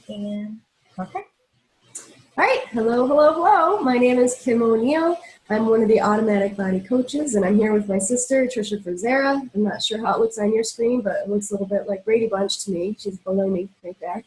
And okay. All right, hello, hello, hello. My name is Kim O'Neill. I'm one of the Automatic Body coaches, and I'm here with my sister, Trisha Frizera. I'm not sure how it looks on your screen, but it looks a little bit like Brady Bunch to me. She's below me right there.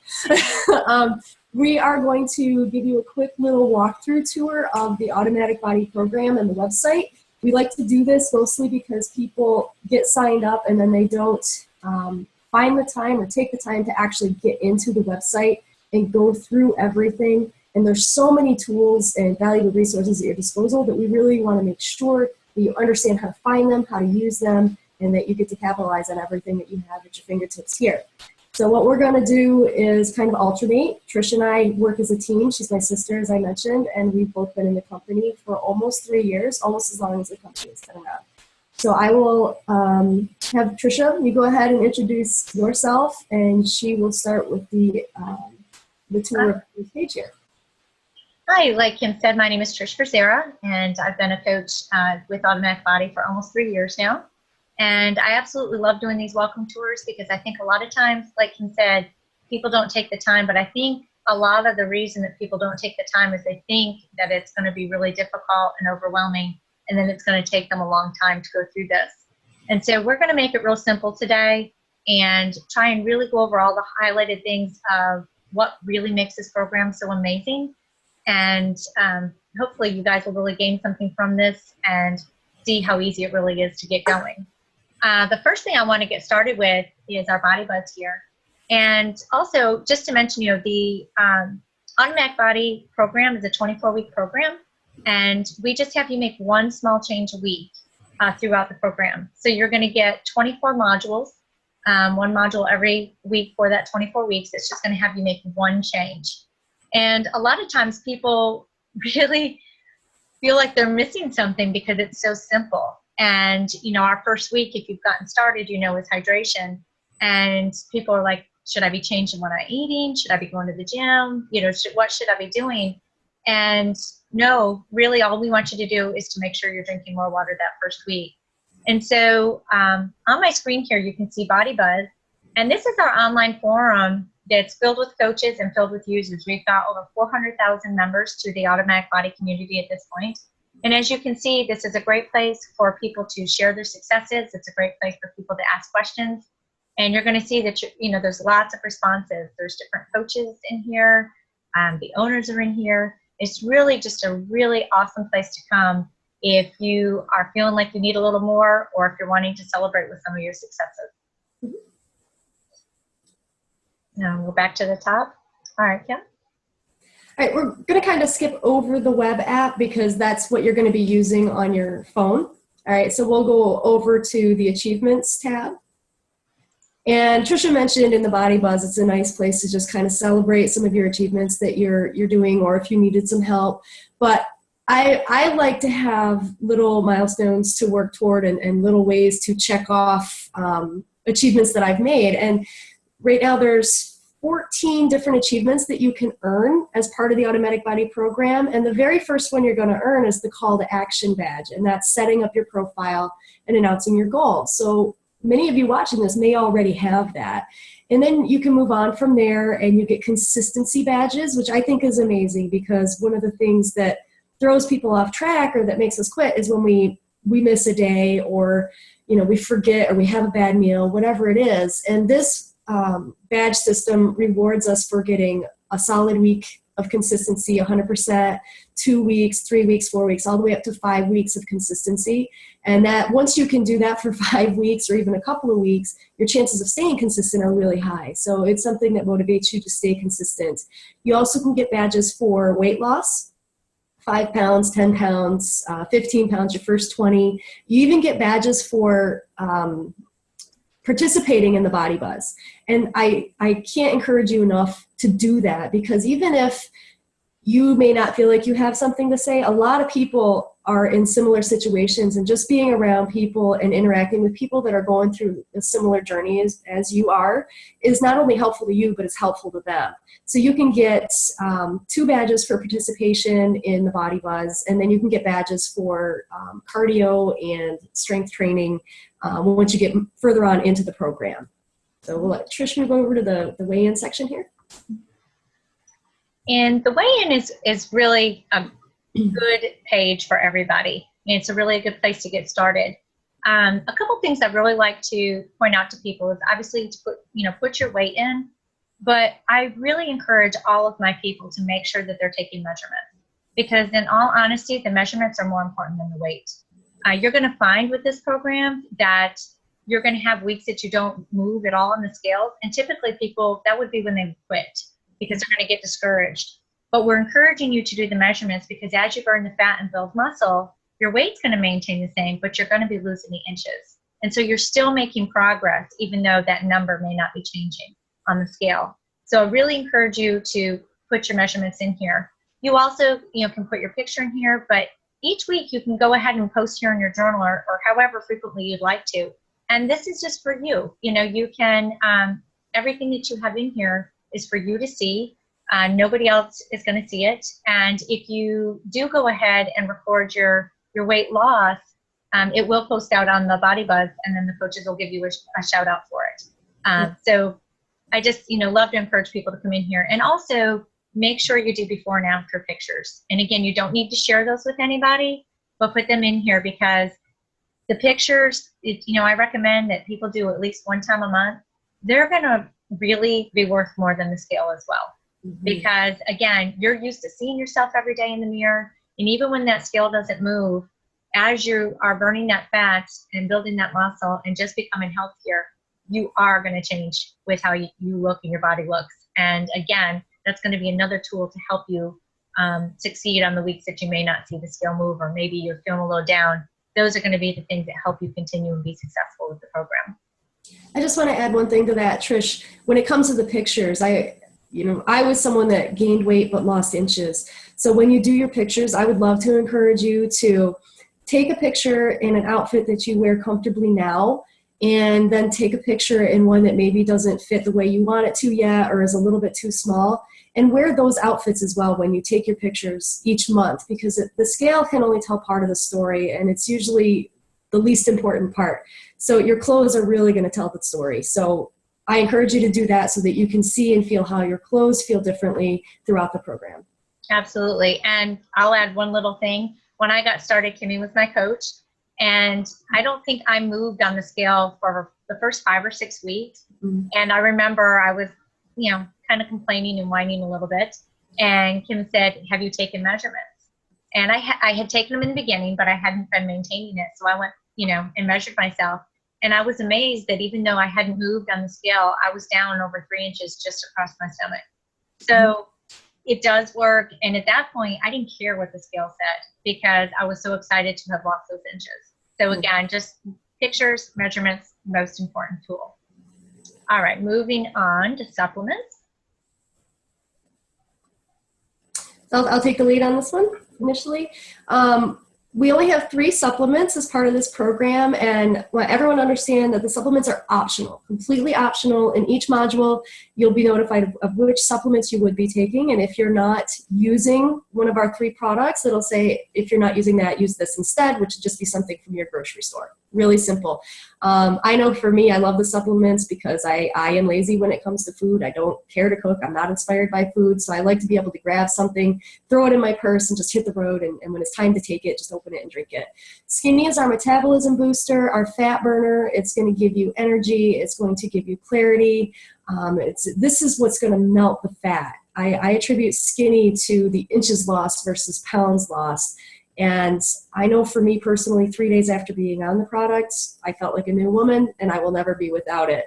We are going to give you a quick little walkthrough tour of the Automatic Body program and the website. We like to do this mostly because people get signed up and then they don't find the time or take the time to actually get into the website and go through everything. And there's so many tools and valuable resources at your disposal that we really want to make sure that you understand how to find them, how to use them, and that you get to capitalize on everything that you have at your fingertips here. So what we're going to do is kind of alternate. Trish and I work as a team. She's my sister, as I mentioned, and we've both been in the company for almost 3 years, almost as long as the company's been around. So I will have Trisha, you go ahead and introduce yourself, and she will start with the tour of the page here. Hi, like Kim said, my name is Trish Frizera, and I've been a coach with Automatic Body for almost 3 years now. And I absolutely love doing these welcome tours because I think a lot of times, like Kim said, people don't take the time, but I think a lot of the reason that people don't take the time is they think that it's going to be really difficult and overwhelming, and then it's going to take them a long time to go through this. And so we're going to make it real simple today and try and really go over all the highlighted things of what really makes this program so amazing. And hopefully you guys will really gain something from this and see how easy it really is to get going. The first thing I want to get started with is our Body Buds here. And also, just to mention, the Automatic Body program is a 24-week program, and we just have you make one small change a week throughout the program. So you're going to get 24 modules, one module every week for that 24 weeks. It's just going to have you make one change. And a lot of times people really feel like they're missing something because it's so simple. And, our first week, if you've gotten started, is hydration. And people are like, should I be changing what I'm eating? Should I be going to the gym? What should I be doing? And no, really all we want you to do is to make sure you're drinking more water that first week. And so on my screen here, you can see Body Buzz. And this is our online forum that's filled with coaches and filled with users. We've got over 400,000 members to the Automatic Body community at this point. And as you can see, this is a great place for people to share their successes. It's a great place for people to ask questions. And you're going to see that, there's lots of responses. There's different coaches in here. The owners are in here. It's really just a really awesome place to come if you are feeling like you need a little more or if you're wanting to celebrate with some of your successes. Now we're back to the top. All right, Kim. All right, we're going to kind of skip over the web app because that's what you're going to be using on your phone. All right, so we'll go over to the Achievements tab. And Trisha mentioned in the Body Buzz, it's a nice place to just kind of celebrate some of your achievements that you're doing, or if you needed some help. But I like to have little milestones to work toward and little ways to check off achievements that I've made. And right now there's 14 different achievements that you can earn as part of the Automatic Body program. And the very first one you're going to earn is the Call to Action badge. And that's setting up your profile and announcing your goal. So many of you watching this may already have that. And then you can move on from there and you get consistency badges, which I think is amazing because one of the things that throws people off track or that makes us quit is when we miss a day or we forget or we have a bad meal, whatever it is. And this badge system rewards us for getting a solid week of consistency, 100%, 2 weeks, 3 weeks, 4 weeks, all the way up to 5 weeks of consistency. And that once you can do that for 5 weeks or even a couple of weeks, your chances of staying consistent are really high. So it's something that motivates you to stay consistent. You also can get badges for weight loss, 5 pounds, 10 pounds, 15 pounds, your first 20. You even get badges for participating in the Body Buzz. And I can't encourage you enough to do that because even if you may not feel like you have something to say, a lot of people are in similar situations, and just being around people and interacting with people that are going through a similar journey as you are is not only helpful to you, but it's helpful to them. So you can get 2 badges for participation in the Body Buzz, and then you can get badges for cardio and strength training once you get further on into the program. So we'll let Trish move over to the weigh-in section here. And the weigh-in is really a good page for everybody. And it's a really good place to get started. A couple things I'd really like to point out to people is obviously to put your weight in, but I really encourage all of my people to make sure that they're taking measurements, because in all honesty, the measurements are more important than the weight. You're going to find with this program that you're going to have weeks that you don't move at all on the scales, and typically people, that would be when they quit because they're going to get discouraged. But we're encouraging you to do the measurements because as you burn the fat and build muscle, your weight's going to maintain the same, but you're going to be losing the inches. And so you're still making progress, even though that number may not be changing on the scale. So I really encourage you to put your measurements in here. You also, can put your picture in here, but each week you can go ahead and post here in your journal or however frequently you'd like to. And this is just for you. You can, everything that you have in here is for you to see. Nobody else is going to see it. And if you do go ahead and record your weight loss, it will post out on the Body Buzz, and then the coaches will give you a shout out for it. So I just, love to encourage people to come in here, and also make sure you do before and after pictures. And again, you don't need to share those with anybody, but put them in here because the pictures, I recommend that people do at least one time a month. They're going to really be worth more than the scale as well. Mm-hmm. Because again, you're used to seeing yourself every day in the mirror. And even when that scale doesn't move, as you are burning that fat and building that muscle and just becoming healthier, you are going to change with how you look and your body looks. And again, that's going to be another tool to help you succeed on the weeks that you may not see the scale move, or maybe you're feeling a little down. Those are going to be the things that help you continue and be successful with the program. I just want to add one thing to that, Trish. When it comes to the pictures, I was someone that gained weight but lost inches. So when you do your pictures, I would love to encourage you to take a picture in an outfit that you wear comfortably now, and then take a picture in one that maybe doesn't fit the way you want it to yet or is a little bit too small, and wear those outfits as well when you take your pictures each month, because the scale can only tell part of the story, and it's usually the least important part. So your clothes are really going to tell the story. So I encourage you to do that so that you can see and feel how your clothes feel differently throughout the program. Absolutely. And I'll add one little thing. When I got started, Kimmy was my coach, and I don't think I moved on the scale for the first 5 or 6 weeks. Mm-hmm. And I remember I was, kind of complaining and whining a little bit. And Kim said, "Have you taken measurements?" And I had taken them in the beginning, but I hadn't been maintaining it. So I went, and measured myself. And I was amazed that even though I hadn't moved on the scale, I was down over 3 inches just across my stomach. So it does work. And at that point, I didn't care what the scale said because I was so excited to have lost those inches. So again, just pictures, measurements, most important tool. All right, moving on to supplements. I'll take the lead on this one initially. We only have 3 supplements as part of this program, and want everyone to understand that the supplements are optional, completely optional. In each module, you'll be notified of which supplements you would be taking, and if you're not using one of our 3 products, it'll say, if you're not using that, use this instead, which would just be something from your grocery store. Really simple. I know for me, I love the supplements because I am lazy when it comes to food. I don't care to cook. I'm not inspired by food. So I like to be able to grab something, throw it in my purse, and just hit the road. And when it's time to take it, just open it and drink it. Skinny is our metabolism booster, our fat burner. It's going to give you energy. It's going to give you clarity. This is what's going to melt the fat. I attribute Skinny to the inches lost versus pounds lost. And I know for me personally, 3 days after being on the product, I felt like a new woman, and I will never be without it.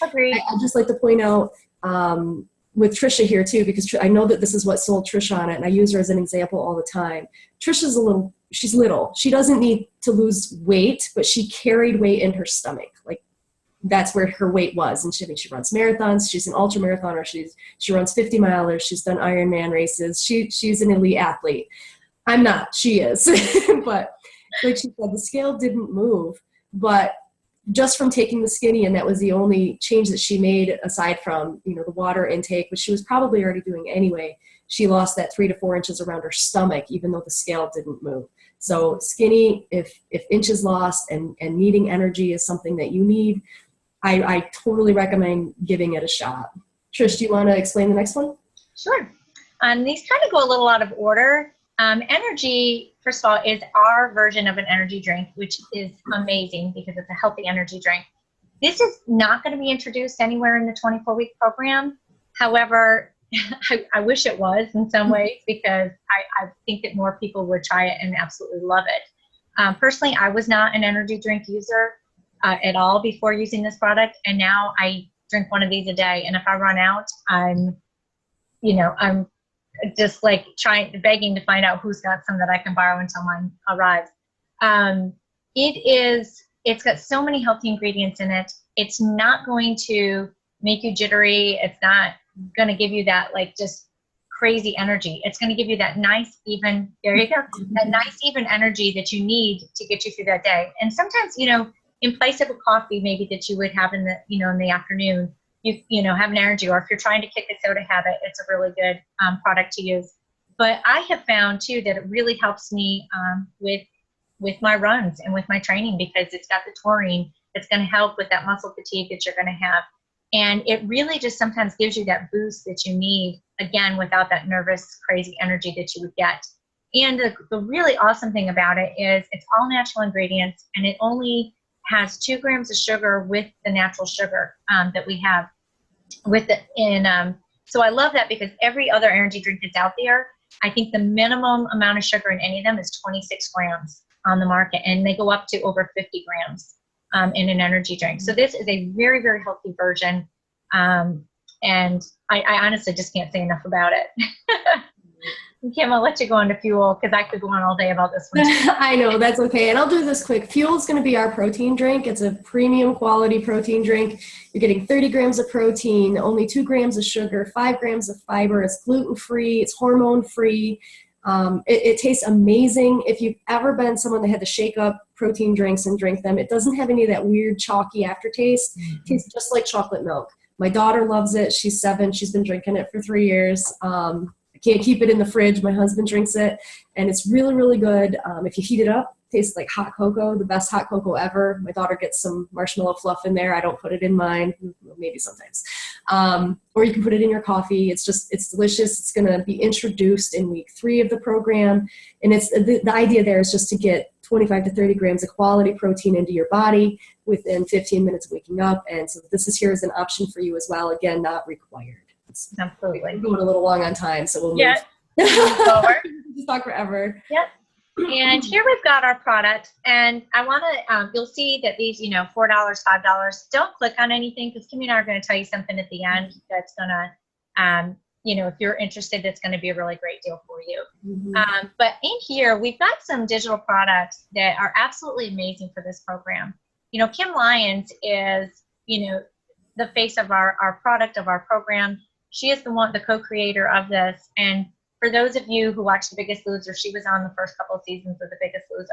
Agreed. I'd just like to point out with Trisha here too, because I know that this is what sold Trisha on it, and I use her as an example all the time. Trisha's she's little. She doesn't need to lose weight, but she carried weight in her stomach. Like, that's where her weight was. And she runs marathons. She's an ultra marathoner. She runs 50 milers. She's done Ironman races. She's an elite athlete. I'm not, she is. But like she said, the scale didn't move, but just from taking the Skinny, and that was the only change that she made aside from, the water intake, which she was probably already doing anyway. She lost that 3 to 4 inches around her stomach, even though the scale didn't move. So Skinny, if inches lost and needing energy is something that you need, I totally recommend giving it a shot. Trish, do you want to explain the next one? Sure. These kind of go a little out of order. Energy, first of all, is our version of an energy drink, which is amazing because it's a healthy energy drink. This is not going to be introduced anywhere in the 24-week program. However, I wish it was in some ways, because I think that more people would try it and absolutely love it. Personally, I was not an energy drink user at all before using this product, and now I drink one of these a day. And if I run out, I'm just like begging to find out who's got some that I can borrow until mine arrives. It's got so many healthy ingredients in it. It's not going to make you jittery. It's not going to give you that like just crazy energy. It's going to give you that nice, even, there you go, that nice, even energy that you need to get you through that day. And sometimes, in place of a coffee maybe that you would have in the afternoon, you have an energy, or if you're trying to kick a soda habit, it's a really good product to use. But I have found too that it really helps me with my runs and with my training, because it's got the taurine that's going to help with that muscle fatigue that you're going to have. And it really just sometimes gives you that boost that you need, again, without that nervous, crazy energy that you would get. And the really awesome thing about it is it's all natural ingredients, and it only has 2 grams of sugar with the natural sugar that we have with it. So I love that, because every other energy drink that's out there, I think the minimum amount of sugar in any of them is 26 grams on the market, and they go up to over 50 grams in an energy drink. So this is a very, very healthy version, and I honestly just can't say enough about it. Kim, I'll let you go on to Fuel, because I could go on all day about this one. I know, that's okay. And I'll do this quick. Fuel is going to be our protein drink. It's a premium quality protein drink. You're getting 30 grams of protein, only 2 grams of sugar, 5 grams of fiber. It's gluten-free. It's hormone-free. It tastes amazing. If you've ever been someone that had to shake up protein drinks and drink them, it doesn't have any of that weird chalky aftertaste. It tastes just like chocolate milk. My daughter loves it. She's 7. She's been drinking it for 3 years. I can't keep it in the fridge. My husband drinks it, and it's really, really good. If you heat it up, it tastes like hot cocoa, the best hot cocoa ever. My daughter gets some marshmallow fluff in there. I don't put it in mine, maybe sometimes. Or you can put it in your coffee. It's delicious. It's going to be introduced in week 3 of the program. And it's the idea there is just to get 25 to 30 grams of quality protein into your body within 15 minutes of waking up. And so this is here as an option for you as well. Again, not required. Absolutely. We're going a little long on time, so we'll move. Yeah. Forward. Just talk forever. Yep. And here we've got our products, and I want to, you'll see that these, $4, $5, don't click on anything, because Kimmy and I are going to tell you something at the end that's going to, if you're interested, it's going to be a really great deal for you. Mm-hmm. But in here, we've got some digital products that are absolutely amazing for this program. Kim Lyons is, the face of our product, of our program. She is the co-creator of this. And for those of you who watch The Biggest Loser, she was on the first couple of seasons of The Biggest Loser.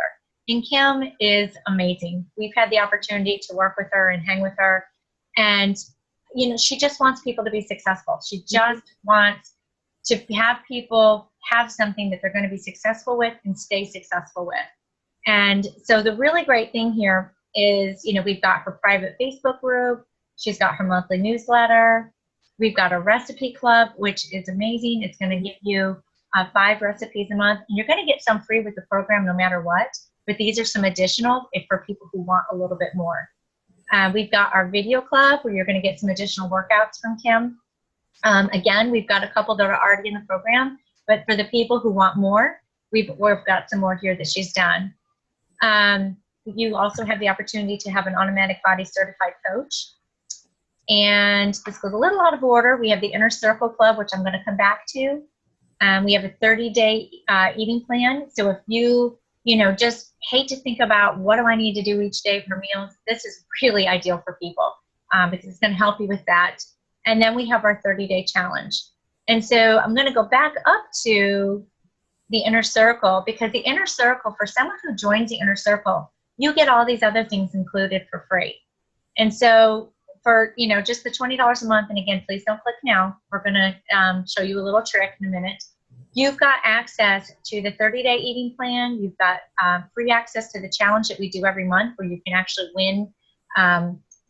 And Kim is amazing. We've had the opportunity to work with her and hang with her. And, she just wants people to be successful. She just wants to have people have something that they're going to be successful with and stay successful with. And so the really great thing here is, we've got her private Facebook group. She's got her monthly newsletter. We've got a recipe club, which is amazing. It's going to give you 5 recipes a month, and you're going to get some free with the program no matter what. But these are some additional for people who want a little bit more. We've got our video club, where you're going to get some additional workouts from Kim. Again, we've got a couple that are already in the program, but for the people who want more, we've got some more here that she's done. You also have the opportunity to have an Automatic Body certified coach. And this goes a little out of order. We have the Inner Circle Club, which I'm going to come back to. We have a 30-day eating plan. So if you, just hate to think about what do I need to do each day for meals, this is really ideal for people because it's going to help you with that. And then we have our 30-day challenge. And so I'm going to go back up to the Inner Circle, because the Inner Circle, for someone who joins the Inner Circle, you get all these other things included for free. And so for, just the $20 a month, and again, please don't click now. We're going to show you a little trick in a minute. You've got access to the 30-day eating plan. You've got free access to the challenge that we do every month, where you can actually win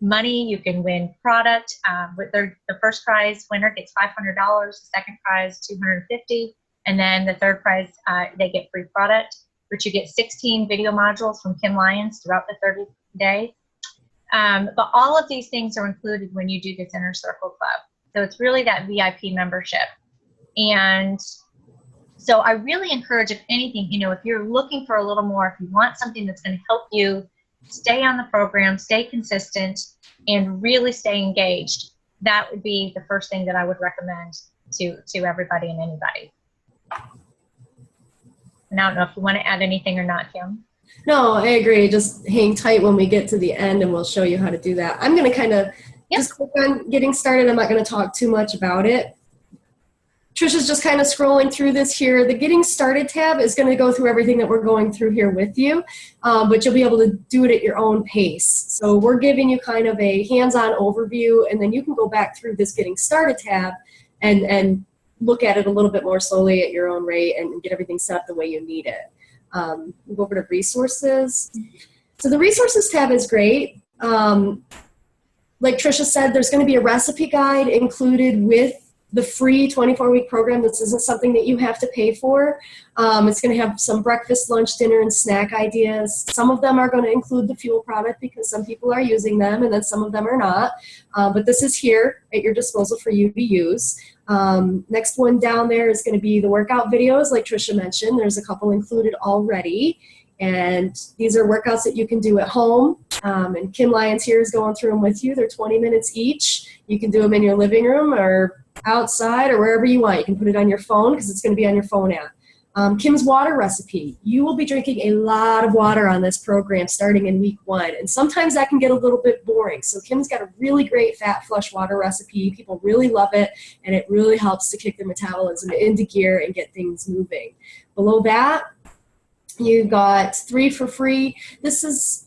money. You can win product. The first prize winner gets $500. The second prize, $250. And then the third prize, they get free product, which you get 16 video modules from Kim Lyons throughout the 30 days. But all of these things are included when you do this Inner Circle Club. So it's really that VIP membership. And so I really encourage, if anything, if you're looking for a little more, if you want something that's going to help you stay on the program, stay consistent, and really stay engaged, that would be the first thing that I would recommend to everybody and anybody. And I don't know if you want to add anything or not, Kim. No, I agree. Just hang tight when we get to the end and we'll show you how to do that. I'm going to kind of just click on getting started. I'm not going to talk too much about it. Trisha's just kind of scrolling through this here. The Getting Started tab is going to go through everything that we're going through here with you, but you'll be able to do it at your own pace. So we're giving you kind of a hands-on overview, and then you can go back through this Getting Started tab and look at it a little bit more slowly at your own rate and get everything set up the way you need it. We'll go over to Resources. So the Resources tab is great. Like Trisha said, there's going to be a recipe guide included with the free 24-week program. This isn't something that you have to pay for. It's going to have some breakfast, lunch, dinner, and snack ideas. Some of them are going to include the fuel product because some people are using them, and then some of them are not. But this is here at your disposal for you to use. Next one down there is going to be the workout videos, like Trisha mentioned. There's a couple included already. And these are workouts that you can do at home. And Kim Lyons here is going through them with you. They're 20 minutes each. You can do them in your living room or outside or wherever you want. You can put it on your phone because it's going to be on your phone app. Kim's water recipe. You will be drinking a lot of water on this program starting in week 1. And sometimes that can get a little bit boring. So Kim's got a really great fat flush water recipe. People really love it, and it really helps to kick their metabolism into gear and get things moving. Below that, you've got 3 for free. This is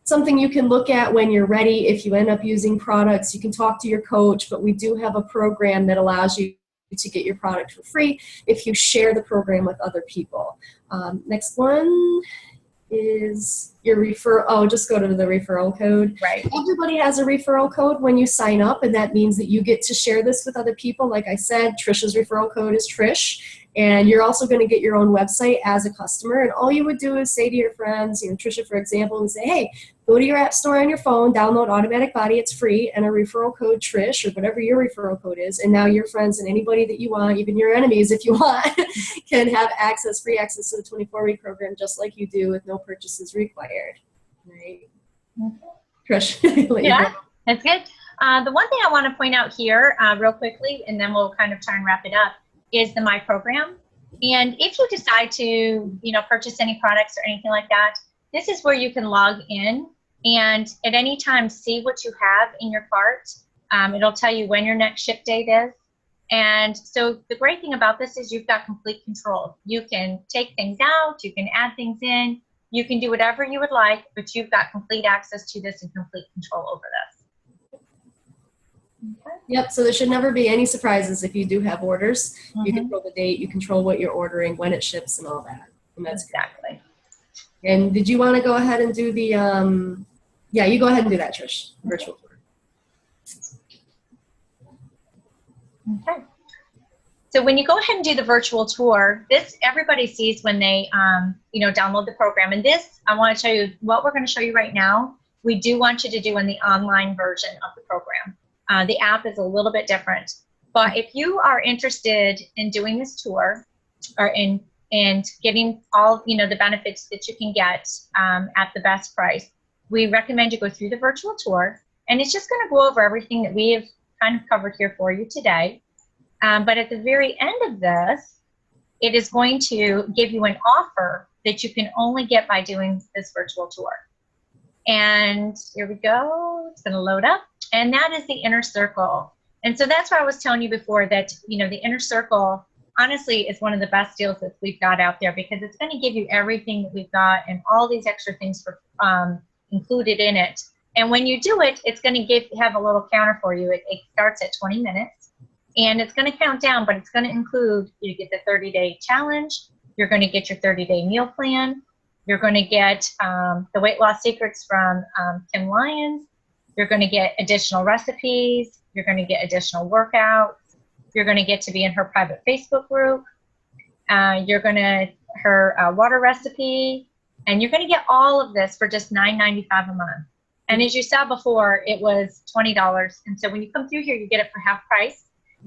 something you can look at when you're ready. If you end up using products, you can talk to your coach, but we do have a program that allows you to get your product for free if you share the program with other people. Next one is your referral. Oh, just go to the referral code. Right. Everybody has a referral code when you sign up, and that means that you get to share this with other people. Like I said, Trisha's referral code is Trish. And you're also going to get your own website as a customer. And all you would do is say to your friends, Trisha, for example, would say, hey, go to your app store on your phone, download Automatic Body, it's free, and a referral code Trish, or whatever your referral code is. And now your friends and anybody that you want, even your enemies if you want, can have free access to the 24-week program just like you do with no purchases required. Right? Mm-hmm. Trish. Yeah, that's good. The one thing I want to point out here real quickly, and then we'll kind of try and wrap it up, is the My Program. And if you decide to, purchase any products or anything like that, this is where you can log in and at any time see what you have in your cart. It'll tell you when your next ship date is. And so the great thing about this is you've got complete control. You can take things out, you can add things in, you can do whatever you would like, but you've got complete access to this and complete control over this. Okay. Yep, so there should never be any surprises if you do have orders. Mm-hmm. You control the date, you control what you're ordering, when it ships, and all that. And that's exactly. Good. And did you want to go ahead and do the, yeah, you go ahead and do that, Trish, virtual tour. Okay. So when you go ahead and do the virtual tour, this everybody sees when they, download the program. And this, I want to show you what we're going to show you right now. We do want you to do in the online version of the program. The app is a little bit different, but if you are interested in doing this tour or and getting all the benefits that you can get at the best price, we recommend you go through the virtual tour, and it's just going to go over everything that we have kind of covered here for you today. But at the very end of this, it is going to give you an offer that you can only get by doing this virtual tour. And here we go. It's going to load up. And that is the Inner Circle. And so that's why I was telling you before that, the Inner Circle, honestly, is one of the best deals that we've got out there because it's going to give you everything that we've got and all these extra things for, included in it. And when you do it, it's going to have a little counter for you. It starts at 20 minutes. And it's going to count down, but it's going to include, you get the 30-day challenge. You're going to get your 30-day meal plan. You're going to get the weight loss secrets from Kim Lyons. You're going to get additional recipes. You're going to get additional workouts. You're going to get to be in her private Facebook group. You're going to her water recipe, and you're going to get all of this for just $9.95 a month. And as you saw before, it was $20. And so when you come through here, you get it for half price.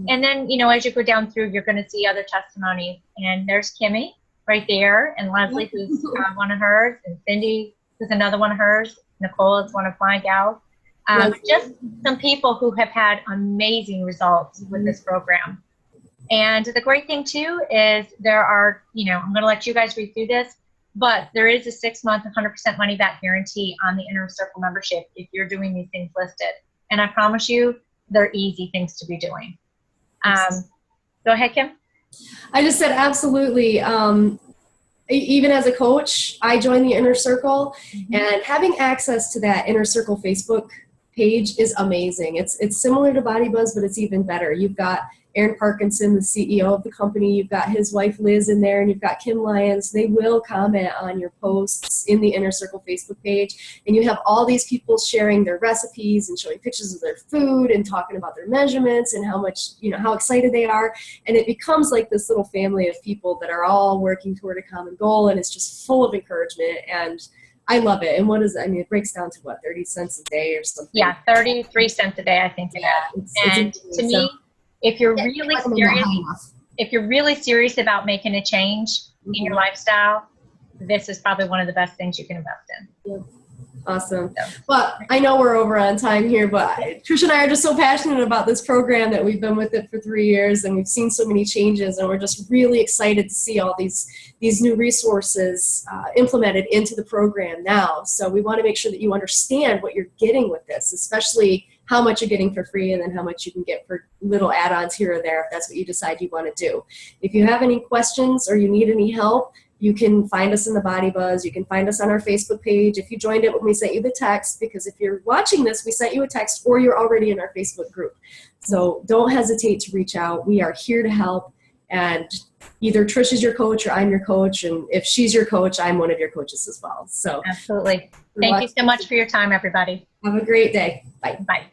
And then, you know, as you go down through, you're going to see other testimonies. And there's Kimmy right there, and Leslie, who's one of hers, and Cindy, who's another one of hers. Nicole is one of my gals. Just some people who have had amazing results with this program. And the great thing too is there are, you know, I'm going to let you guys read through this, but there is a 6-month 100% money back guarantee on the Inner Circle membership if you're doing these things listed. And I promise you, they're easy things to be doing. Go ahead, Kim. I just said absolutely. Even as a coach, I joined the Inner Circle, and having access to that Inner Circle Facebook page is amazing. It's similar to Body Buzz, but it's even better. You've got Aaron Parkinson, the CEO of the company. You've got his wife Liz in there, and you've got Kim Lyons. They will comment on your posts in the Inner Circle Facebook page, and you have all these people sharing their recipes and showing pictures of their food and talking about their measurements and how much, you know, how excited they are. And it becomes like this little family of people that are all working toward a common goal, and it's just full of encouragement. And I love it. And what is it? I mean, it breaks down to what, 30 cents a day or something? Yeah, 33 cents a day, I think. And to me, if you're really serious about making a change in your lifestyle, this is probably one of the best things you can invest in. Yeah. Awesome. Well, I know we're over on time here, but Trish and I are just so passionate about this program that we've been with it for 3 years, and we've seen so many changes, and we're just really excited to see all these new resources implemented into the program now. So we want to make sure that you understand what you're getting with this, especially how much you're getting for free and then how much you can get for little add-ons here or there if that's what you decide you want to do. If you have any questions or you need any help, you can find us in the Body Buzz. You can find us on our Facebook page. If you joined it when we sent you the text, because if you're watching this, we sent you a text or you're already in our Facebook group. So don't hesitate to reach out. We are here to help. And either Trish is your coach or I'm your coach. And if she's your coach, I'm one of your coaches as well. So absolutely. Thank you so much for your time, everybody. Have a great day. Bye. Bye.